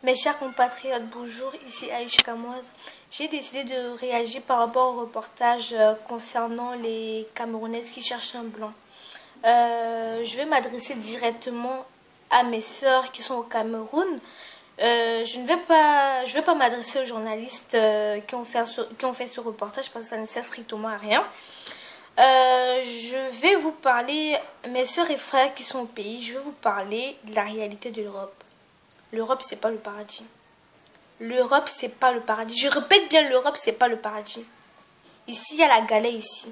Mes chers compatriotes, bonjour, ici Aïcha Kamoise. J'ai décidé de réagir par rapport au reportage concernant les Camerounaises qui cherchent un blanc. Je vais m'adresser directement à mes sœurs qui sont au Cameroun. Je ne vais pas m'adresser aux journalistes qui ont fait ce reportage parce que ça ne sert strictement à rien. Je vais vous parler, mes sœurs et frères qui sont au pays, je vais vous parler de la réalité de l'Europe. L'Europe, c'est pas le paradis. L'Europe, c'est pas le paradis. Je répète bien, l'Europe, c'est pas le paradis. Ici, il y a la galère ici.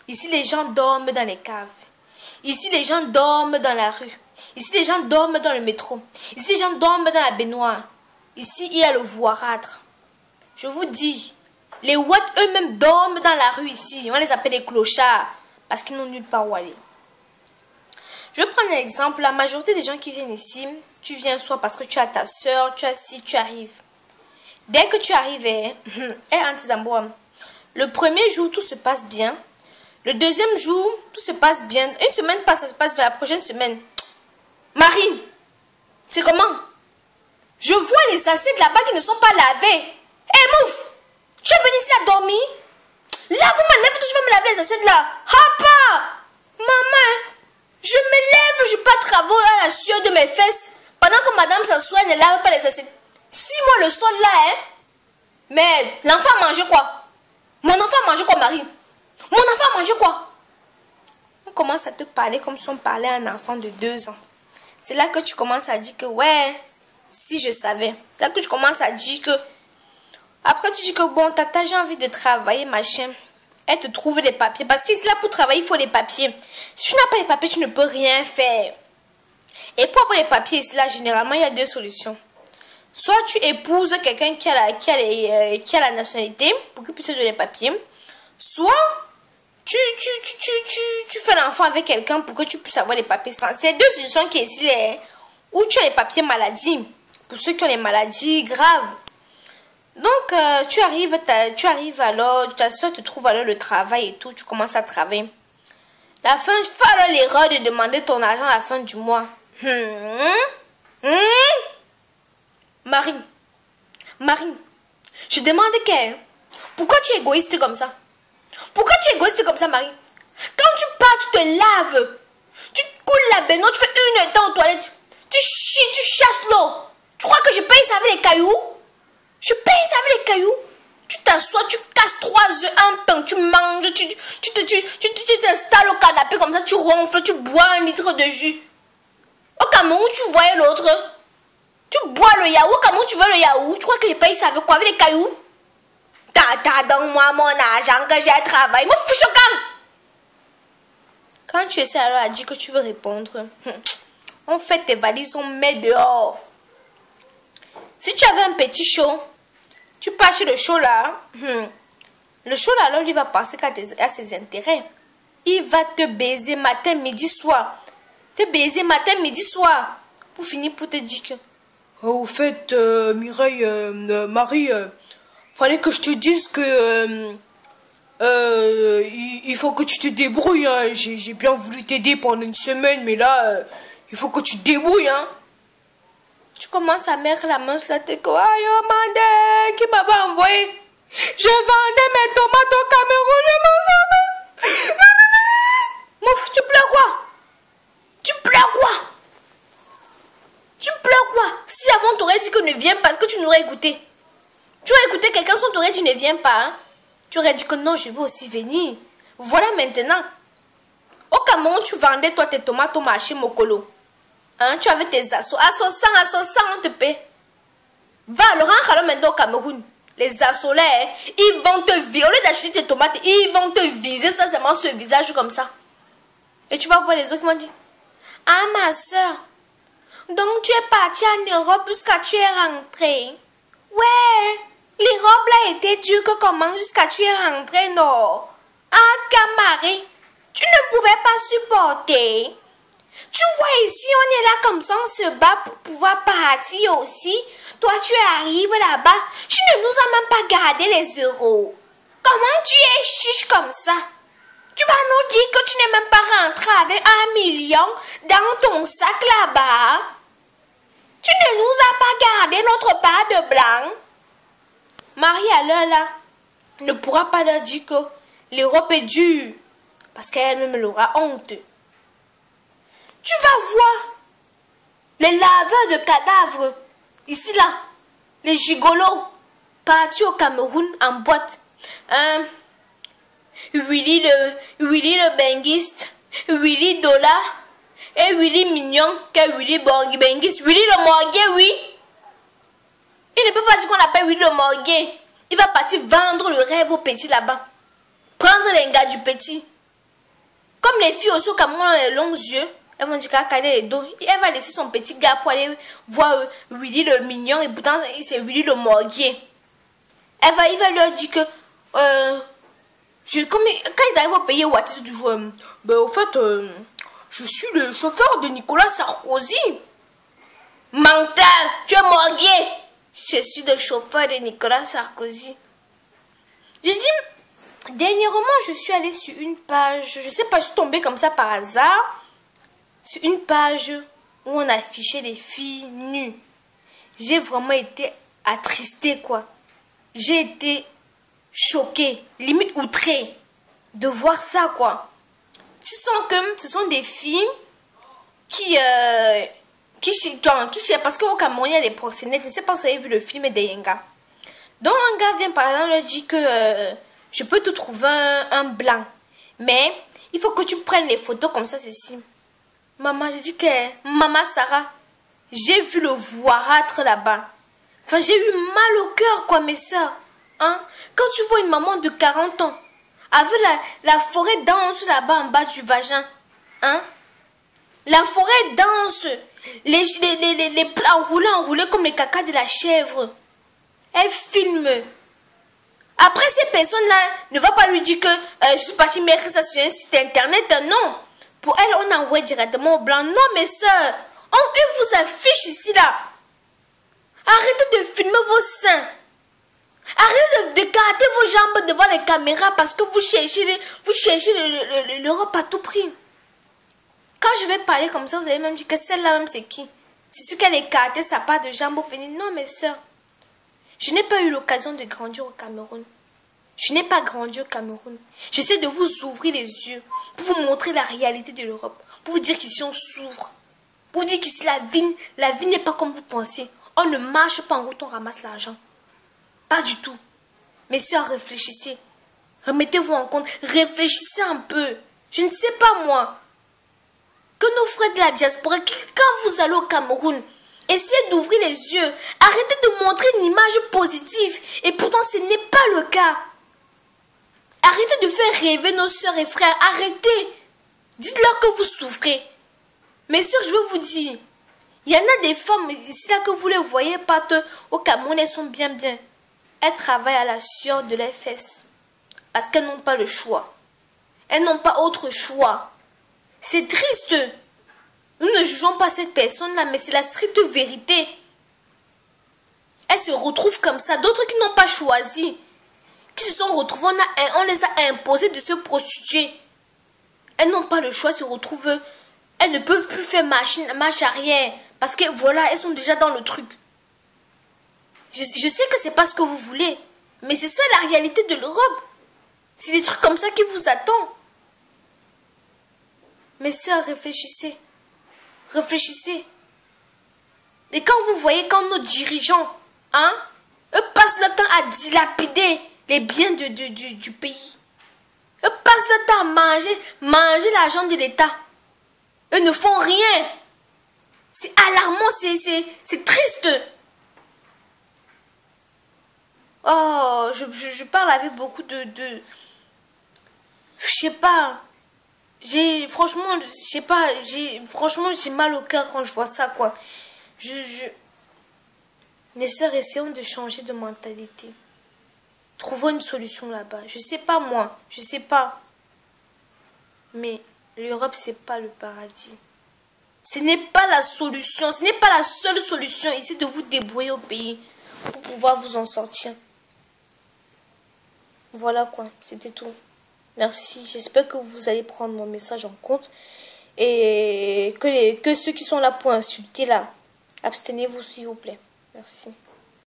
Ici, les gens dorment dans les caves. Ici, les gens dorment dans la rue. Ici, les gens dorment dans le métro. Ici, les gens dorment dans la baignoire. Ici, il y a le voirâtre. Je vous dis, les Ouatt eux-mêmes dorment dans la rue ici. On les appelle les clochards parce qu'ils n'ont nulle part où aller. Je vais prendre un exemple. La majorité des gens qui viennent ici, tu viens soit parce que tu as ta soeur, tu as si tu arrives. Dès que tu arrives, le premier jour, tout se passe bien. Le deuxième jour, tout se passe bien. Une semaine passe, ça se passe bien. La prochaine semaine, Marie, c'est comment? Je vois les assiettes là-bas qui ne sont pas lavées. Hé, mouf! Tu es venu ici à dormir? Lave-moi, lève-toi, je vais me laver les assiettes là. Papa! Maman! Je me lève, je pas travailler à la sueur de mes fesses. Pendant que madame s'assoit, elle ne lave pas les assiettes. 6 mois le sol là, hein? Mais l'enfant a mangé quoi? Mon enfant a mangé quoi, Marie? Mon enfant a mangé quoi? On commence à te parler comme si on parlait à un enfant de 2 ans. C'est là que tu commences à dire que, ouais, si je savais. C'est là que tu commences à dire que... Après, tu dis que, bon, tata, j'ai envie de travailler, machin. Elle te trouve les papiers. Parce qu'ici, là, pour travailler, il faut les papiers. Si tu n'as pas les papiers, tu ne peux rien faire. Et pour avoir les papiers, ici, là, généralement, il y a 2 solutions. Soit tu épouses quelqu'un qui a la nationalité pour qu'il puisse te donner les papiers. Soit tu fais l'enfant avec quelqu'un pour que tu puisses avoir les papiers. Enfin, c'est 2 solutions qui sont ici, où tu as les papiers maladie. Pour ceux qui ont les maladies graves. Donc, tu arrives alors, ta soeur te trouve alors le travail et tout, tu commences à travailler. Tu fais alors l'erreur de demander ton argent à la fin du mois. Marie, je demande pourquoi tu es égoïste comme ça? Pourquoi tu es égoïste comme ça, Marie? Quand tu pars, tu te laves, tu coules la baignoire, tu fais 1 heure aux toilettes, tu chies, tu chasses l'eau. Tu crois que je paye ça avec les cailloux? Je paye ça avec les cailloux. Tu t'assois, tu casses 3 œufs, un pain, tu manges, tu t'installes au canapé comme ça, tu ronfles, tu bois 1 litre de jus. Au Cameroun, tu voyais l'autre. Tu bois le yaourt. Au Cameroun, tu veux le yaourt. Tu crois que je paye ça avec quoi? Avec les cailloux? Tata, donne-moi mon argent que j'ai travaillé. Moi, fiche au camp. Quand tu essaies alors à dire que tu veux répondre, on fait tes valises, on met dehors. Si tu avais un petit show, tu pars chez le show là. Le show là, alors, il va penser à ses intérêts. Il va te baiser matin, midi, soir. Te baiser matin, midi, soir. Pour finir, pour te dire que... Oh, au fait, Mireille, Marie, fallait que je te dise que... il faut que tu te débrouilles. Hein. J'ai bien voulu t'aider pendant 1 semaine, mais là, il faut que tu te débrouilles, hein. Tu commences à mettre la main sur la tête. Aïe, Mandé, qui m'avait envoyé. Je vendais mes tomates au Cameroun. Je m'en savais. Mouf, tu pleures quoi? Tu pleures quoi? Tu pleures quoi? Si avant t'aurais dit que ne viens pas, que tu n'aurais écouté. Tu aurais écouté quelqu'un, si on t'aurait dit ne viens pas. Hein? Tu aurais dit que non, je veux aussi venir. Voilà maintenant. Au Cameroun, tu vendais toi tes tomates au marché Mokolo. Hein, tu avais tes assos. Assos 100, on te paie. Va alors, rentre maintenant au Cameroun. Les assos là, ils vont te viser. Au lieu d'acheter tes tomates, ils vont te viser ça seulement sur le visage comme ça. Et tu vas voir les autres qui vont dire, ah ma soeur, donc tu es partie en Europe jusqu'à tu es rentrée. Ouais, l'Europe là était dure que comment jusqu'à tu es rentrée, non. Ah Marie, tu ne pouvais pas supporter. Tu vois ici, on est là comme ça, on se bat pour pouvoir partir aussi. Toi, tu arrives là-bas, tu ne nous as même pas gardé les euros. Comment tu es chiche comme ça? Tu vas nous dire que tu n'es même pas rentré avec 1 million dans ton sac là-bas. Tu ne nous as pas garder notre part de blanc. Marie, à l'heure là, ne pourra pas leur dire que l'Europe est dure. Parce qu'elle-même aura honte. Tu vas voir les laveurs de cadavres, ici là, les gigolos, partis au Cameroun en boîte. Willy le benguiste, Willy Dollar et Willy Mignon, qu'est Willy benguiste. Willy le morguet, oui. Il ne peut pas dire qu'on appelle Willy le morguet. Il va partir vendre le rêve au petit là-bas. Prendre les gars du petit. Comme les filles aussi au Cameroun ont les longs yeux, elles vont dire qu'elle a calé les dos. Elle va laisser son petit gars pour aller voir Willy le mignon et pourtant c'est Willy le morguet. Il va leur dire que quand il arrive au pays où il dit au fait, je suis le chauffeur de Nicolas Sarkozy. Menteur, tu es morguet. Je suis le chauffeur de Nicolas Sarkozy. Je dis, dernièrement, je suis allée sur une page, je sais pas, je suis tombée comme ça par hasard, sur une page où on affichait les filles nues. J'ai vraiment été attristée, quoi. J'ai été choquée, limite outrée de voir ça, quoi. Tu sens que ce sont des filles qui parce qu'au Cameroun, il y a les proxénètes. Je ne sais pas si vous avez vu le film de Yenga. Donc, un gars vient par exemple, leur dit que je peux te trouver un blanc. Mais, il faut que tu prennes les photos comme ça, ceci. Maman, je dis que, maman Sarah, j'ai vu le voirâtre là-bas. Enfin, j'ai eu mal au cœur, quoi, mes soeurs. Hein? Quand tu vois une maman de 40 ans, avec la forêt dense là-bas en bas du vagin, hein? La forêt dense, les plats enroulés comme les caca de la chèvre. Elle filme. Après, ces personnes-là ne va pas lui dire que je suis partie mettre ça sur un site internet. Non. Pour elle, on envoie directement au blanc. Non, mes soeurs, on vous affiche ici, là. Arrêtez de filmer vos seins. Arrêtez de garder vos jambes devant les caméras parce que vous cherchez l'Europe à tout prix. Quand je vais parler comme ça, vous allez même dire que celle-là même c'est qui? C'est sûr qu'elle écartait sa part de jambes pour venir. Non, mes soeurs. Je n'ai pas eu l'occasion de grandir au Cameroun. Je n'ai pas grandi au Cameroun. J'essaie de vous ouvrir les yeux pour vous montrer la réalité de l'Europe. Pour vous dire qu'ici on souffre. Pour vous dire qu'ici la vie n'est pas comme vous pensez. On ne marche pas en route, on ramasse l'argent. Pas du tout. Mes soeurs, réfléchissez. Remettez-vous en compte. Réfléchissez un peu. Je ne sais pas moi. Que nos frères de la diaspora, quand vous allez au Cameroun, essayez d'ouvrir les yeux. Arrêtez de montrer une image positive. Et pourtant, ce n'est pas le cas. Arrêtez de faire rêver nos soeurs et frères. Arrêtez. Dites-leur que vous souffrez. Mes soeurs, je veux vous dire, il y en a des femmes ici là que vous les voyez partout au Cameroun, elles sont bien. Elles travaillent à la sueur de leurs fesses. Parce qu'elles n'ont pas le choix. Elles n'ont pas autre choix. C'est triste. Nous ne jugeons pas cette personne-là, mais c'est la stricte vérité. Elles se retrouvent comme ça. D'autres qui n'ont pas choisi, qui se sont retrouvées, on les a imposés de se prostituer. Elles n'ont pas le choix, se retrouvent. Elles ne peuvent plus faire marche arrière. Parce que voilà, elles sont déjà dans le truc. Je sais que c'est pas ce que vous voulez. Mais c'est ça la réalité de l'Europe. C'est des trucs comme ça qui vous attendent. Mes soeurs, réfléchissez. Réfléchissez. Et quand vous voyez quand nos dirigeants, hein, eux passent le temps à dilapider les biens du pays. Eux passent le temps à manger l'argent de l'État. Eux ne font rien. C'est alarmant, c'est triste. Oh, je parle avec beaucoup de... Je sais pas. Franchement, je sais pas, franchement, j'ai mal au cœur quand je vois ça, quoi. Les sœurs, essayons de changer de mentalité. Trouvons une solution là-bas. Je sais pas, moi. Je sais pas. Mais l'Europe, c'est pas le paradis. Ce n'est pas la solution. Ce n'est pas la seule solution. Essayez de vous débrouiller au pays pour pouvoir vous en sortir. Voilà, quoi. C'était tout. Merci. J'espère que vous allez prendre mon message en compte. Et que ceux qui sont là pour insulter, là, abstenez-vous, s'il vous plaît. Merci.